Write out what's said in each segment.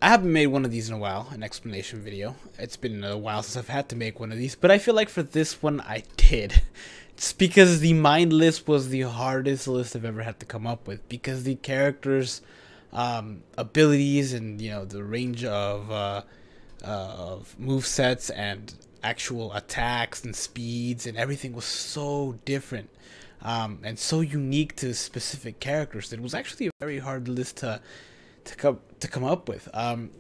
I haven't made one of these in a while, an explanation video. It's been a while since I've had to make one of these, but I feel like for this one I did. It's because the mind list was the hardest list I've ever had to come up with, because the characters' abilities and, you know, the range of movesets and actual attacks and speeds and everything was so different and so unique to specific characters that it was actually a very hard list to come up with. And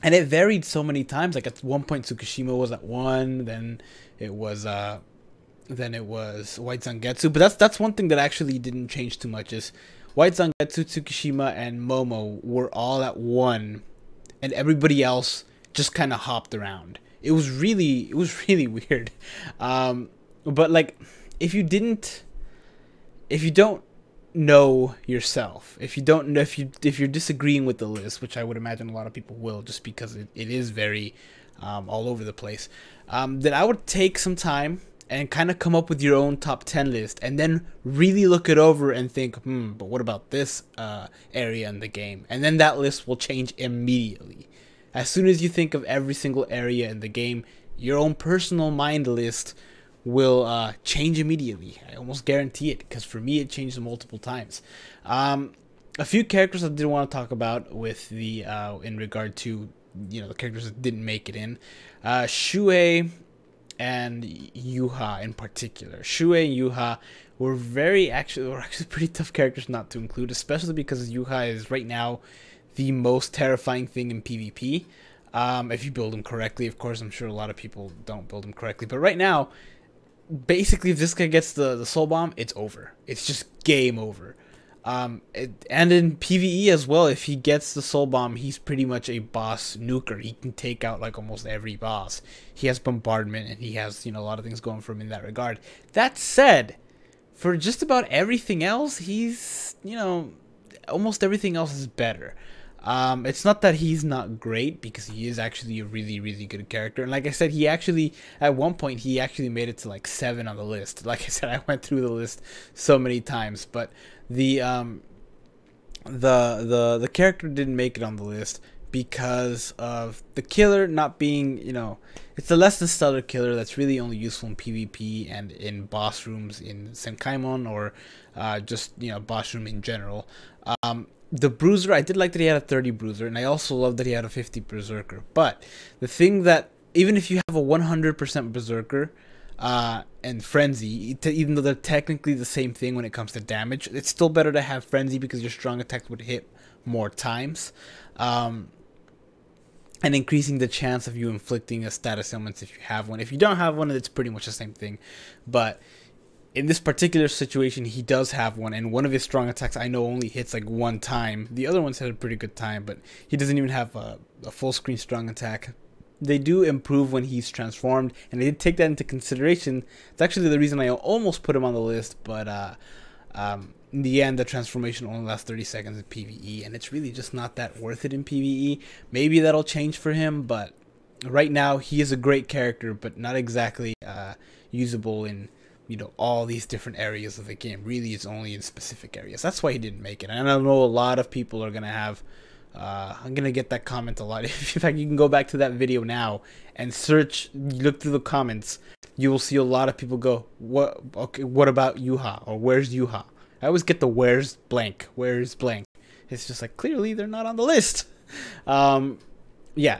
it varied so many times. Like at one point Tsukishima was at 1, then it was White Zangetsu. But that's one thing that actually didn't change too much, is White Zangetsu, Tsukishima, and Momo were all at 1, and everybody else just kind of hopped around. It was really weird. But like, if you don't know yourself, if you're disagreeing with the list, which I would imagine a lot of people will, just because it is very all over the place, then I would take some time and kind of come up with your own top 10 list, and then really look it over and think, but what about this area in the game? And then that list will change immediately. As soon as you think of every single area in the game, your own personal mind list will change immediately. I almost guarantee it, because for me it changed multiple times. A few characters I did want to talk about with the in regard to, you know, the characters that didn't make it in. Shuei and Yuha in particular. Shuei and Yuha were actually pretty tough characters not to include, especially because Yuha is right now the most terrifying thing in PvP. If you build him correctly, of course. I'm sure a lot of people don't build him correctly, but right now, basically, if this guy gets the soul bomb, it's over. It's just game over. And in PvE as well, if he gets the soul bomb, he's pretty much a boss nuker. He can take out like almost every boss. He has bombardment, and he has, you know, a lot of things going for him in that regard. That said, for just about everything else, he's, you know, almost everything else is better. It's not that he's not great, because he is actually a really good character. And like I said, he actually, at one point, he actually made it to like 7 on the list. Like I said, I went through the list so many times, but the character didn't make it on the list because of the killer not being, you know, it's a less than stellar killer that's really only useful in PvP and in boss rooms in Senkaimon, or just, you know, boss room in general. The Bruiser, I did like that he had a 30 Bruiser, and I also love that he had a 50 Berserker. But the thing that, even if you have a 100% Berserker and Frenzy, even though they're technically the same thing when it comes to damage, it's still better to have Frenzy because your strong attacks would hit more times. And increasing the chance of you inflicting a status ailments if you have one. If you don't have one, it's pretty much the same thing. But in this particular situation, he does have one, and one of his strong attacks I know only hits like 1 time. The other ones had a pretty good time, but he doesn't even have a full screen strong attack. They do improve when he's transformed, and I did take that into consideration. It's actually the reason I almost put him on the list, but in the end, the transformation only lasts 30 seconds in PvE, and it's really just not that worth it in PvE. Maybe that'll change for him, but right now he is a great character, but not exactly usable in, you know, all these different areas of the game. Really, it's only in specific areas. That's why he didn't make it. And I know a lot of people are gonna have I'm gonna get that comment a lot. In fact, you can go back to that video now and search, look through the comments. You will see a lot of people go, what, okay, what about Yuha, or where's Yuha? I always get the where's blank, where's blank. It's just like, clearly they're not on the list. Yeah,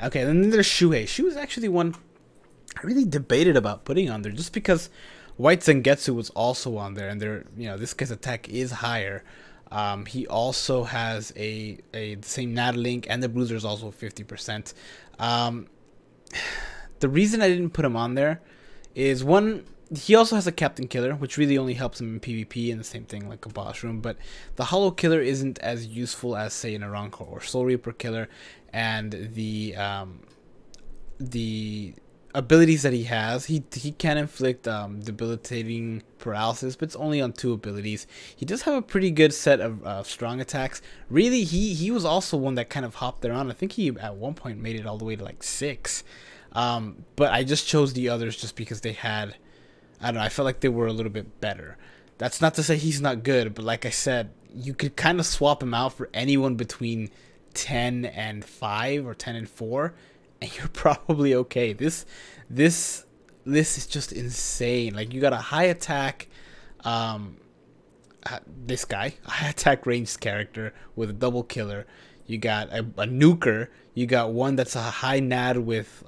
okay, and then there's Shuei. Shuei's actually one I really debated about putting on there, just because White Zangetsu was also on there, and you know, this guy's attack is higher. He also has the same Nat Link, and the Bruiser is also 50%. The reason I didn't put him on there is, one, he also has a Captain Killer, which really only helps him in PvP, and the same thing like a boss room. But the Hollow Killer isn't as useful as, say, an Aranko or Soul Reaper Killer, and the abilities that he has, he can inflict debilitating paralysis, but it's only on 2 abilities. He does have a pretty good set of strong attacks. Really, he was also one that kind of hopped around. I think he at one point made it all the way to like 6. But I just chose the others just because they had, I don't know, I felt like they were a little bit better. That's not to say he's not good, but like I said, you could kind of swap him out for anyone between 10 and 5 or 10 and 4, and you're probably okay. This list is just insane. Like, you got a high attack, this guy, a high attack ranged character with a double killer. You got a nuker. You got one that's a high nad with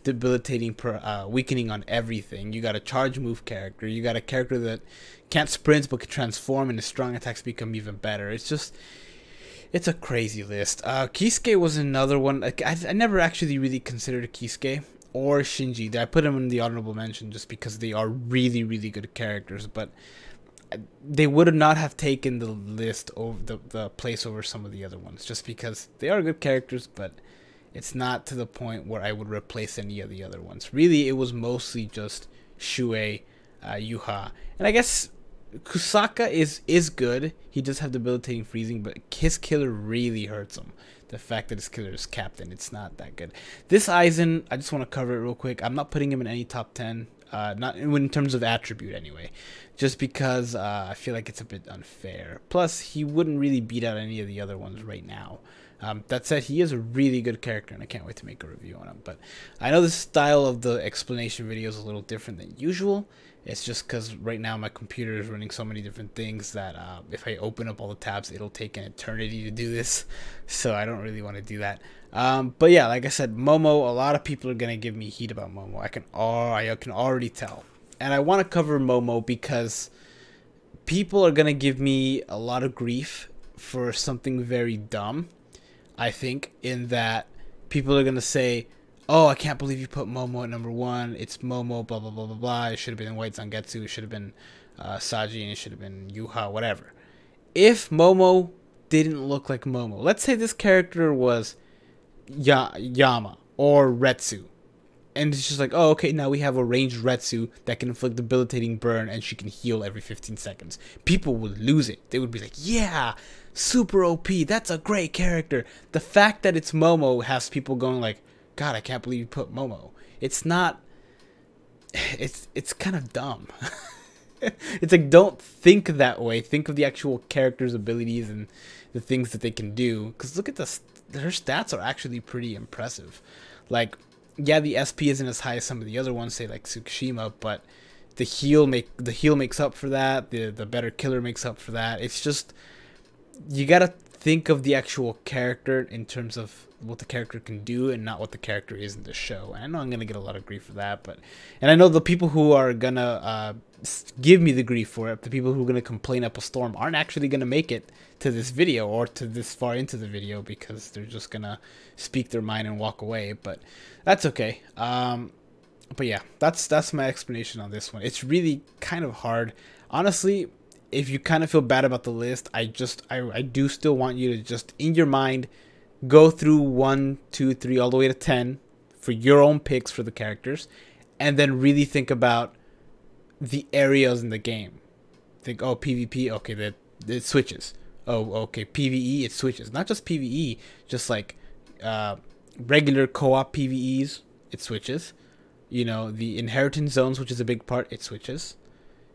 debilitating weakening on everything. You got a charge move character. You got a character that can't sprint but can transform, and his strong attacks become even better. It's a crazy list. Kisuke was another one. I never actually really considered Kisuke or Shinji. I put them in the honorable mention just because they are really, really good characters, but they would not have taken the list over the place over some of the other ones, just because they are good characters, but it's not to the point where I would replace any of the other ones. Really, it was mostly just Shuei, Yuha, and I guess Kusaka is good. He does have debilitating freezing, but his killer really hurts him. The fact that his killer is captain, it's not that good. This Aizen, I just want to cover it real quick. I'm not putting him in any top 10. Not in terms of attribute anyway, just because I feel like it's a bit unfair. Plus, he wouldn't really beat out any of the other ones right now. That said, he is a really good character, and I can't wait to make a review on him. But I know the style of the explanation video is a little different than usual. It's just because right now my computer is running so many different things that if I open up all the tabs, it'll take an eternity to do this. So I don't really want to do that. But yeah, like I said, Momo, a lot of people are going to give me heat about Momo. I can already tell. And I want to cover Momo because people are going to give me a lot of grief for something very dumb. I think in that people are going to say, oh, I can't believe you put Momo at number 1. It's Momo, blah, blah, blah, blah, blah. It should have been White Zangetsu. It should have been Saji, and it should have been Yuha, whatever. If Momo didn't look like Momo, let's say this character was Yama or Retsu, and it's just like, oh, okay, now we have a ranged Retsu that can inflict debilitating burn, and she can heal every 15 seconds. People would lose it. They would be like, yeah, super OP. That's a great character. The fact that it's Momo has people going like, God, I can't believe you put Momo. It's not. It's kind of dumb. It's like, don't think that way. Think of the actual character's abilities and the things that they can do. Because look at her stats are actually pretty impressive. Like, yeah, the SP isn't as high as some of the other ones, say like Tsukushima, but the heal makes up for that. The better killer makes up for that. It's just, you gotta think of the actual character in terms of what the character can do and not what the character is in the show. And I know I'm gonna get a lot of grief for that, and I know the people who are gonna give me the grief for it, the people who are gonna complain up a storm, aren't actually gonna make it to this video or to this far into the video because they're just gonna speak their mind and walk away. But that's okay. But yeah, that's my explanation on this one. It's really kind of hard, honestly. If you kind of feel bad about the list, I do still want you to just, in your mind, go through 1, 2, 3, all the way to 10 for your own picks for the characters, and then really think about the areas in the game. Think, oh, PvP, okay, that it switches. Oh, okay, PvE, it switches. Not just PvE, just like regular co-op PvEs, it switches. You know, the inheritance zones, which is a big part, it switches.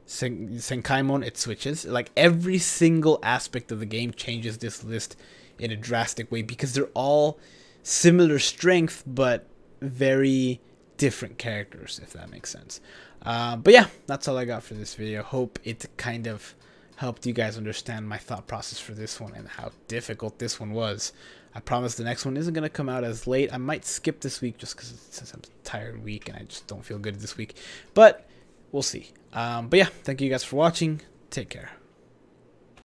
Senkaimon, it switches. Like, every single aspect of the game changes this list in a drastic way because they're all similar strength but very different characters, if that makes sense. But yeah, that's all I got for this video. Hope it kind of helped you guys understand my thought process for this one and how difficult this one was. I promise the next one isn't going to come out as late. I might skip this week just because it's a tired week and I just don't feel good this week, but we'll see. But yeah, thank you guys for watching. Take care.